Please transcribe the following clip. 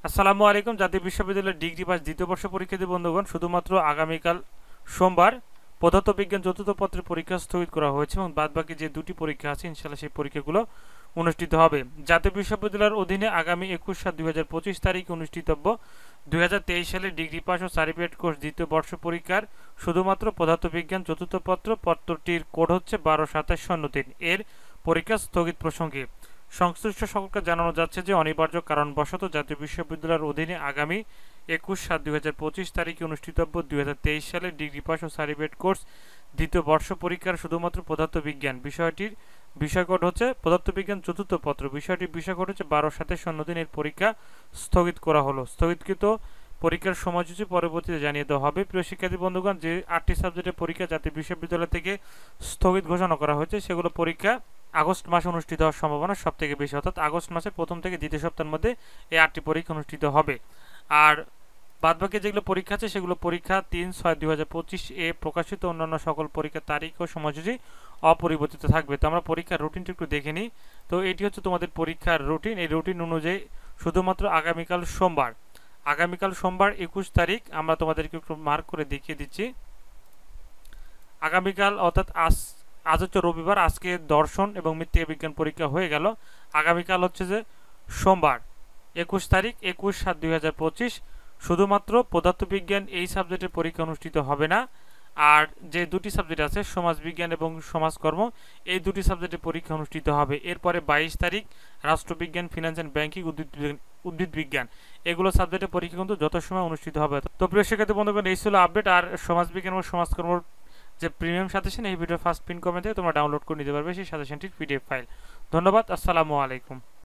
আসসালামু আলাইকুম। জাতীয় বিশ্ববিদ্যালয়ের ডিগ্রি পাস দ্বিতীয় বর্ষ পরীক্ষার্থী বন্ধুগণ, শুধুমাত্র আগামীকাল সোমবার পদার্থবিজ্ঞান চতুর্থ পত্রের পরীক্ষা স্থগিত করা হয়েছে এবং বাদবাকি যে দুটি পরীক্ষা আছে ইনশাল্লাহ সেই পরীক্ষাগুলো অনুষ্ঠিত হবে। জাতীয় বিশ্ববিদ্যালয়ের অধীনে আগামী 21/7/2025 তারিখে অনুষ্ঠিতব্য 2023 সালের ডিগ্রি পাস ও সার্টিফিকেট কোর্স দ্বিতীয় বর্ষ পরীক্ষার শুধুমাত্র পদার্থবিজ্ঞান চতুর্থ পত্রটির কোড হচ্ছে 122703 এর পরীক্ষা স্থগিত প্রসঙ্গে সংশ্লিষ্ট সকলকে জানানো যাচ্ছে যে অনিবার্য কারণবশত জাতীয় বিশ্ববিদ্যালয়ের অধীনে আগামী 21/7/2025 তারিখে অনুষ্ঠিতব্য 2023 সালের ডিগ্রি পাস ও সার্টিফিকেট কোর্স দ্বিতীয় বর্ষ পরীক্ষার শুধুমাত্র পদার্থবিজ্ঞান বিষয়টির বিষয় কোড হচ্ছে পদার্থবিজ্ঞান চতুর্থ পত্র বিষয়টির বিষয় কোড হচ্ছে 12/7/03 এর পরীক্ষা স্থগিত করা হলো। স্থগিতকৃত পরীক্ষার সময়সূচি পরবর্তীতে জানিয়ে দেওয়া হবে। প্রিয় শিক্ষার্থী বন্ধুগণ, যে 8টি সাবজেক্টের পরীক্ষা জাতীয় বিশ্ববিদ্যালয় থেকে স্থগিত ঘোষণা করা হয়েছে সেগুলো পরীক্ষা আগস্ট মাসে অনুষ্ঠিত হওয়ার সম্ভাবনা সব থেকে বেশি, অর্থাৎ আগস্ট মাসের প্রথম থেকে দ্বিতীয় সপ্তাহের মধ্যে এই 8টি পরীক্ষা অনুষ্ঠিত হবে। আর বাদবাকি যেগুলো পরীক্ষা আছে সেগুলো পরীক্ষা 3/6/2025 এ প্রকাশিত অন্যান্য সকল পরীক্ষার তারিখ ও সময়সূচি অপরিবর্তিত থাকবে। তো আমরা পরীক্ষার রুটিনটা একটু দেখে নিই। তো এটি হচ্ছে তোমাদের পরীক্ষার রুটিন। এই রুটিন অনুযায়ী শুধুমাত্র আগামীকাল সোমবার 21 তারিখ আমরা তোমাদেরকে একটু মার্ক করে দেখিয়ে দিচ্ছি। আগামীকাল অর্থাৎ আজ হচ্ছে রবিবার, আজকে দর্শন এবং মৃত্তিকা বিজ্ঞান পরীক্ষা হয়ে গেল। আগামীকাল হচ্ছে যে সোমবার 21 তারিখ 21/7/2025 শুধুমাত্র পদার্থবিজ্ঞান এই সাবজেক্টের পরীক্ষা অনুষ্ঠিত হবে না। আর যে দুটি সাবজেক্ট আছে সমাজবিজ্ঞান এবং সমাজকর্ম, এই দুটি সাবজেক্টের পরীক্ষা অনুষ্ঠিত হবে। এরপরে 22 তারিখ রাষ্ট্রবিজ্ঞান, ফিনান্স অ্যান্ড ব্যাংকিং, উদ্ভিদ বিজ্ঞান, এগুলো সাবজেক্টের পরীক্ষা কিন্তু যথাসময় অনুষ্ঠিত হবে। তো প্রিয় শিক্ষার্থী বন্ধুগণ, এই ছিল আপডেট। আর সমাজবিজ্ঞান এবং সমাজকর্ম যে প্রিমিয়াম সাজেশন, এই ভিডিও ফার্স্ট পিন কমেন্টে তোমরা ডাউনলোড করে নিতে পারবে সেই সাজেশনটির পিডিএফ ফাইল। ধন্যবাদ। আসসালামু আলাইকুম।